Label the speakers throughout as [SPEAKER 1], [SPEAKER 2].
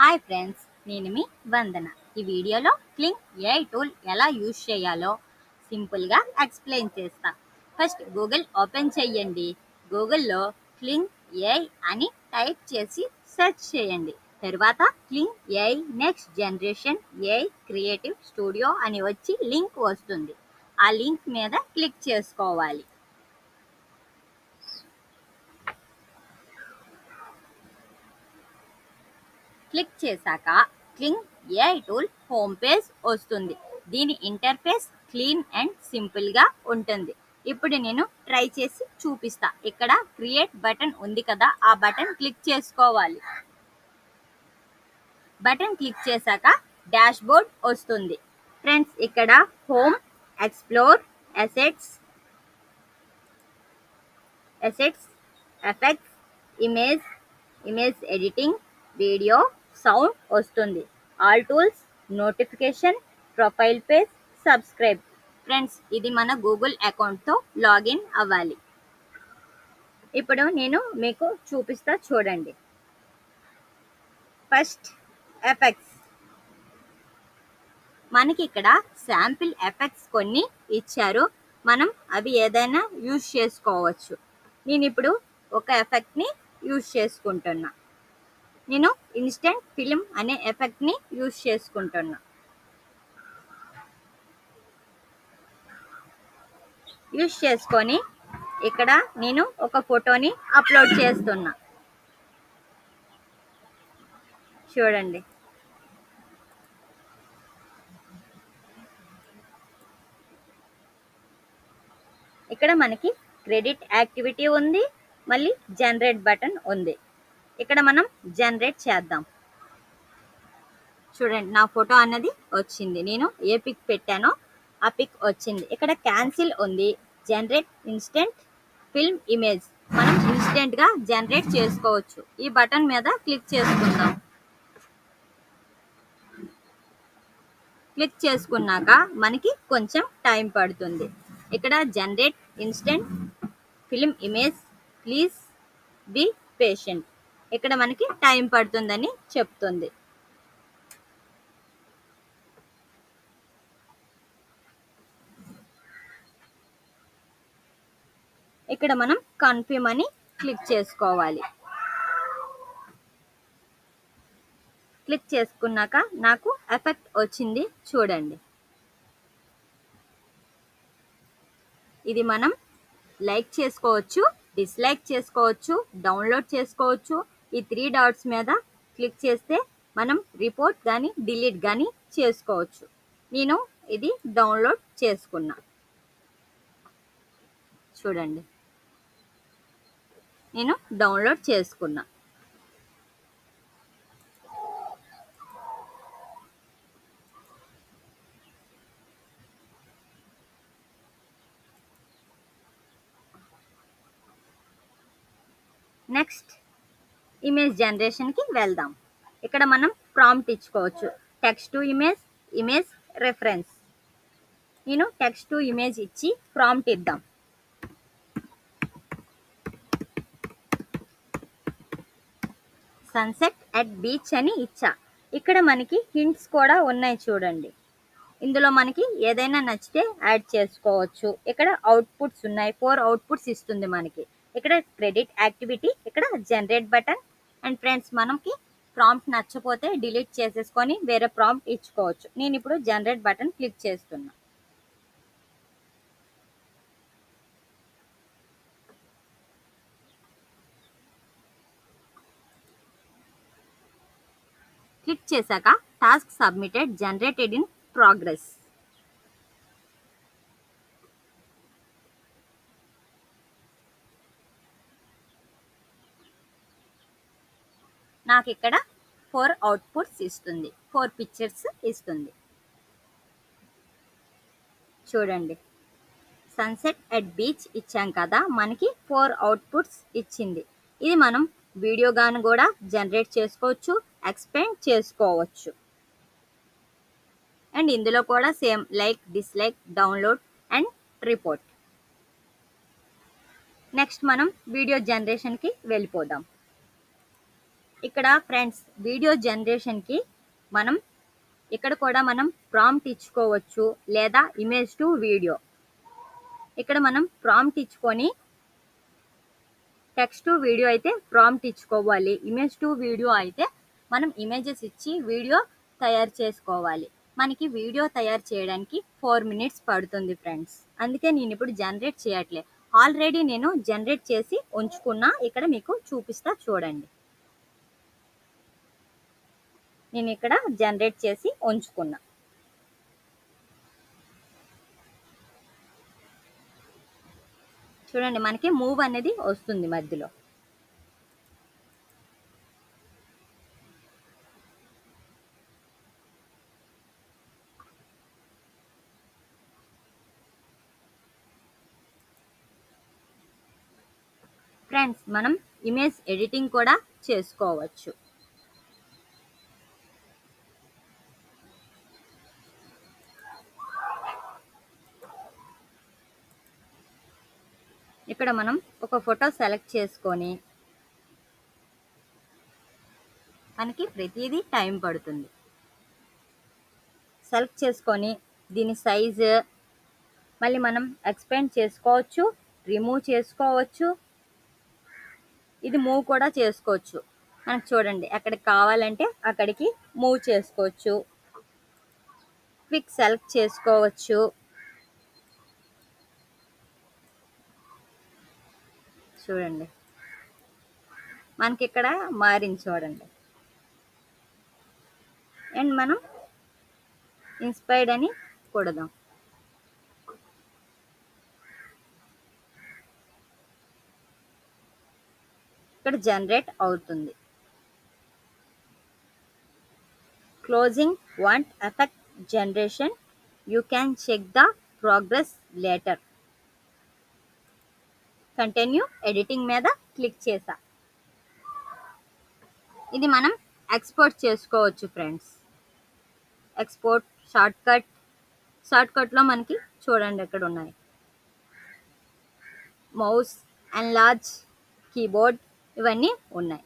[SPEAKER 1] Hi friends, నేను మీ వందన. ఈ వీడియోలో క్లింగ్ ఏఐ టూల్ ఎలా యూజ్ చేయాలో సింపుల్గా ఎక్స్ప్లెయిన్ చేస్తా. ఫస్ట్ గూగుల్ ఓపెన్ చేయండి. గూగుల్లో క్లింగ్ ఏఐ అని టైప్ చేసి సెర్చ్ చేయండి. తర్వాత Kling AI next generation AI creative studio అని వచ్చి లింక్ వస్తుంది. ఆ లింక్ మీద క్లిక్ చేసుకోవాలి. క్లిక్ చేశాక క్లింగ్ ఏఐ టూల్ హోమ్ పేజ్ వస్తుంది. దీని ఇంటర్ఫేస్ క్లీన్ అండ్ సింపుల్గా ఉంటుంది. ఇప్పుడు నేను ట్రై చేసి చూపిస్తా. ఇక్కడ క్రియేట్ బటన్ ఉంది కదా, ఆ బటన్ క్లిక్ చేసుకోవాలి. బటన్ క్లిక్ చేశాక డాష్ బోర్డ్ వస్తుంది. ఫ్రెండ్స్, ఇక్కడ home, explore, assets, effects, image editing, video, sound వస్తుంది. All tools, notification, profile page, subscribe. Friends, ఇది మన గూగుల్ అకౌంట్తో లాగిన్ అవ్వాలి. ఇప్పుడు నేను మీకు చూపిస్తా, చూడండి. First effects. మనకి ఇక్కడ శాంపిల్ ఎఫెక్ట్స్ కొన్ని ఇచ్చారు. మనం అవి ఏదైనా యూజ్ చేసుకోవచ్చు. నేను ఇప్పుడు ఒక ఎఫెక్ట్ని యూజ్ చేసుకుంటున్నా. నేను ఇన్స్టెంట్ ఫిల్మ్ అనే ఎఫెక్ట్ని యూజ్ చేసుకుంటున్నా. యూజ్ చేసుకొని ఇక్కడ నేను ఒక ఫోటోని అప్లోడ్ చేస్తున్నా. చూడండి. ఇక్కడ మనకి క్రెడిట్ యాక్టివిటీ ఉంది, మళ్ళీ జనరేట్ బటన్ ఉంది. ఇక్కడ మనం జనరేట్ చేద్దాం. చూడండి, నా ఫోటో అన్నది వచ్చింది. నేను ఏ పిక్ పెట్టానో ఆ పిక్ వచ్చింది. ఇక్కడ క్యాన్సిల్ ఉంది. Generate instant film image. మనం ఇన్స్టెంట్గా జనరేట్ చేసుకోవచ్చు. ఈ బటన్ మీద క్లిక్ చేసుకుందాం. క్లిక్ చేసుకున్నాక మనకి కొంచెం టైం పడుతుంది. ఇక్కడ generate instant film image, please be patient. ఇక్కడ మనకి టైం పడుతుందని చెప్తుంది. ఇక్కడ మనం కన్ఫర్మ్ అని క్లిక్ చేసుకోవాలి. క్లిక్ చేసుకున్నాక నాకు ఎఫెక్ట్ వచ్చింది, చూడండి. ఇది మనం లైక్ చేసుకోవచ్చు, డిస్లైక్ చేసుకోవచ్చు, డౌన్లోడ్ చేసుకోవచ్చు. ఈ 3 డాట్స్ మీద క్లిక్ చేస్తే మనం రిపోర్ట్ కానీ డిలీట్ కానీ చేసుకోవచ్చు. నేను ఇది డౌన్లోడ్ చేసుకున్నా. చూడండి, నేను డౌన్లోడ్ చేసుకున్నా. నెక్స్ట్ ఇమేజ్ జనరేషన్కి వెళ్దాం. ఇక్కడ మనం ప్రాంప్ట్ ఇచ్చుకోవచ్చు. Text to image, image reference. నేను టెక్స్ట్ టు ఇమేజ్ ఇచ్చి ప్రాంప్ట్ ఇద్దాం. సన్సెట్ అట్ బీచ్ అని ఇచ్చా. ఇక్కడ మనకి హింట్స్ కూడా ఉన్నాయి, చూడండి. ఇందులో మనకి ఏదైనా నచ్చితే యాడ్ చేసుకోవచ్చు. ఇక్కడ అవుట్పుట్స్ ఉన్నాయి. 4 అవుట్పుట్స్ ఇస్తుంది మనకి. ఇక్కడ క్రెడిట్ యాక్టివిటీ, ఇక్కడ జనరేట్ బటన్. అండ్ ఫ్రెండ్స్, మనకి ప్రాంప్ట్ నచ్చపోతే డిలీట్ చేసేసుకొని వేరే ప్రాంప్ట్ ఇచ్చుకోవచ్చు. నేను ఇప్పుడు జనరేట్ బటన్ క్లిక్ చేస్తున్నా. క్లిక్ చేశాక task submitted, generated in progress. నాకు ఇక్కడ 4 అవుట్పుట్స్ ఇస్తుంది, 4 పిక్చర్స్ ఇస్తుంది. చూడండి, సన్సెట్ అట్ బీచ్ ఇచ్చాం కదా, మనకి 4 అవుట్పుట్స్ ఇచ్చింది. ఇది మనం వీడియో గాను కూడా జనరేట్ చేసుకోవచ్చు, ఎక్స్పెండ్ చేసుకోవచ్చు. అండ్ ఇందులో కూడా same like, dislike, download and report. Next మనం వీడియో జనరేషన్కి వెళ్ళిపోదాం. ఇక్కడ ఫ్రెండ్స్ వీడియో జనరేషన్కి మనం ఇక్కడ కూడా మనం ప్రాంప్ట్ ఇచ్చుకోవచ్చు, లేదా ఇమేజ్ టు వీడియో. ఇక్కడ మనం ప్రాంప్ట్ ఇచ్చుకొని టెక్స్ట్ టు వీడియో అయితే ప్రాంప్ట్ ఇచ్చుకోవాలి, ఇమేజ్ టు వీడియో అయితే మనం ఇమేజెస్ ఇచ్చి వీడియో తయారు చేసుకోవాలి. మనకి వీడియో తయారు చేయడానికి 4 minutes పడుతుంది ఫ్రెండ్స్. అందుకే నేను ఇప్పుడు జనరేట్ చేయట్లే, ఆల్రెడీ నేను జనరేట్ చేసి ఉంచుకున్నా. ఇక్కడ మీకు చూపిస్తా చూడండి. నేను ఇక్కడ జనరేట్ చేసి ఉంచుకున్నా. చూడండి, మనకి మూవ్ అనేది వస్తుంది మధ్యలో. ఫ్రెండ్స్ మనం ఇమేజ్ ఎడిటింగ్ కూడా చేసుకోవచ్చు. ఇక్కడ మనం ఒక ఫోటో సెలెక్ట్ చేసుకొని, మనకి ప్రతిదీ టైం పడుతుంది. సెలెక్ట్ చేసుకొని దీని సైజు మళ్ళీ మనం ఎక్స్పాండ్ చేసుకోవచ్చు, రిమూవ్ చేసుకోవచ్చు, ఇది మూవ్ కూడా చేసుకోవచ్చు. మనకు చూడండి, ఎక్కడికి కావాలంటే అక్కడికి మూవ్ చేసుకోవచ్చు, క్విక్ సెలెక్ట్ చేసుకోవచ్చు. చూడండి, మనకి ఇక్కడ మారింది చూడండి. అండ్ మనం ఇన్స్పైర్డ్ అని కొడదాం. ఇక్కడ జనరేట్ అవుతుంది. Closing want effect generation, you can check the progress later. Continue editing మీద క్లిక్ చేసా. ఇది మనం ఎక్స్పోర్ట్ చేసుకోవచ్చు ఫ్రెండ్స్. ఎక్స్పోర్ట్, షార్ట్కట్లో మనకి చూడండి ఎక్కడ ఉన్నాయి, మౌస్, ఎన్లార్జ్, కీబోర్డ్, ఇవన్నీ ఉన్నాయి.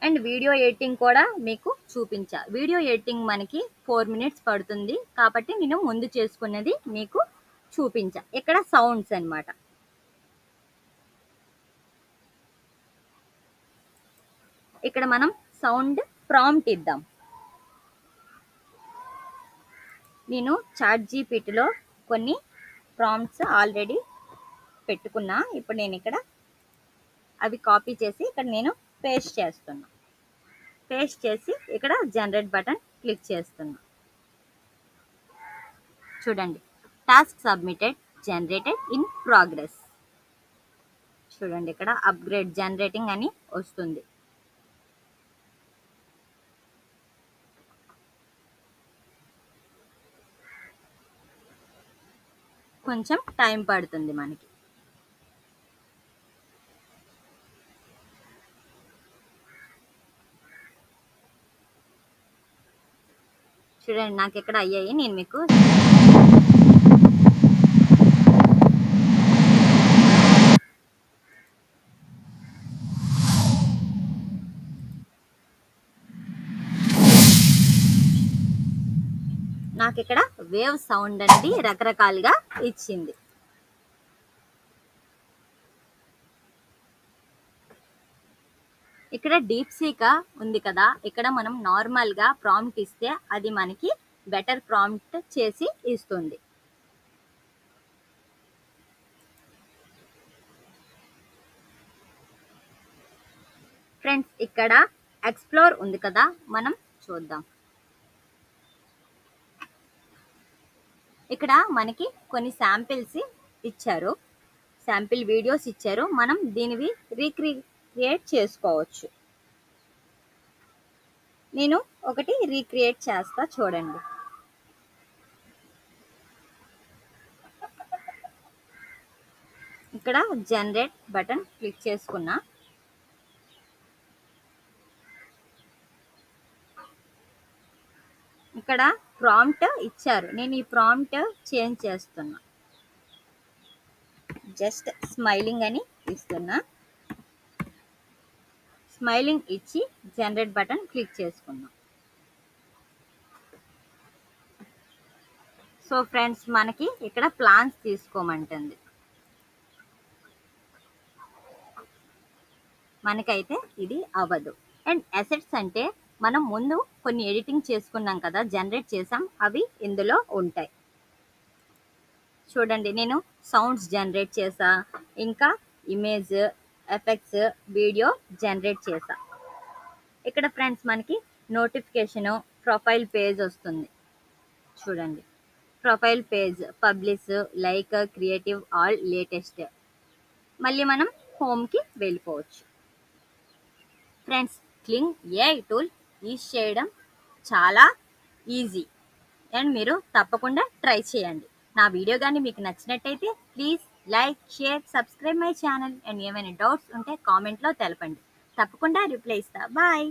[SPEAKER 1] అండ్ వీడియో ఎడిటింగ్ కూడా మీకు చూపించా. వీడియో ఎడిటింగ్ మనకి 4 minutes పడుతుంది కాబట్టి నేను ముందు చేసుకున్నది మీకు చూపించా. ఇక్కడ సౌండ్స్ అన్నమాట. ఇక్కడ మనం సౌండ్ ప్రాంప్ట్ ఇద్దాం. నేను చాట్‌జీపీటీలో కొన్ని ప్రాంప్ట్స్ ఆల్రెడీ పెట్టుకున్నా. ఇప్పుడు నేను ఇక్కడ అవి కాపీ చేసి ఇక్కడ నేను పేస్ట్ చేస్తున్నా. పేస్ట్ చేసి ఇక్కడ జనరేట్ బటన్ క్లిక్ చేస్తున్నా. చూడండి, task submitted, generated in progress. చూడండి, ఇక్కడ అప్గ్రేడ్ జనరేటింగ్ అని వస్తుంది. కొంచెం టైం పడుతుంది మనకి. చూడండి, నాకు ఇక్కడ అయ్యాయి. నేను మీకు నాకు ఇక్కడ వేవ్ సౌండ్ అనేది రకరకాలుగా ఇచ్చింది. ఇక్కడ డీప్సీక్ ఉంది కదా, ఇక్కడ మనం నార్మల్గా ప్రాంప్ట్ ఇస్తే అది మనకి బెటర్ ప్రాంప్ట్ చేసి ఇస్తుంది. ఫ్రెండ్స్ ఇక్కడ ఎక్స్ప్లోర్ ఉంది కదా, మనం చూద్దాం. ఇక్కడ మనకి కొన్ని శాంపిల్స్ ఇచ్చారు, శాంపిల్ వీడియోస్ ఇచ్చారు. మనం దీనివి రీక్రియేట్ చేసుకోవచ్చు. నేను ఒకటి రీక్రియేట్ చేస్తా చూడండి. ఇక్కడ జనరేట్ బటన్ క్లిక్ చేసుకున్నా. ఇక్కడ ప్రాంప్ట్ ఇచ్చారు, నేను ఈ ప్రాంప్ట్ చేంజ్ చేస్తున్నా. జస్ట్ స్మైలింగ్ అని ఇస్తున్నా. స్మైలింగ్ ఇచ్చి జనరేట్ బటన్ క్లిక్ చేసుకుందాం. సో ఫ్రెండ్స్, మనకి ఇక్కడ ప్లాన్స్ తీసుకోమంటుంది. మనకైతే ఇది అవ్వదు. అండ్ అసెట్స్ అంటే మనం ముందు కొన్ని ఎడిటింగ్ చేసుకున్నాం కదా, జనరేట్ చేసాం, అవి ఇందులో ఉంటాయి. చూడండి, నేను సౌండ్స్ జనరేట్ చేసా, ఇంకా ఇమేజ్, ఎఫెక్ట్స్, వీడియో జనరేట్ చేసా. ఇక్కడ ఫ్రెండ్స్ మనకి నోటిఫికేషను, ప్రొఫైల్ పేజ్ వస్తుంది. చూడండి, profile page, publish, like, creative, all, latest. మళ్ళీ మనం హోమ్కి వెళ్ళిపోవచ్చు. ఫ్రెండ్స్, క్లింగ్ ఏఐ టూల్ యూజ్ చేయడం చాలా ఈజీ అండ్ మీరు తప్పకుండా ట్రై చేయండి. నా వీడియో కానీ మీకు నచ్చినట్టయితే please like, share, subscribe my channel. And ఏమైనా డౌట్స్ ఉంటే కామెంట్లో తెలపండి, తప్పకుండా రిప్లై ఇస్తా. బాయ్.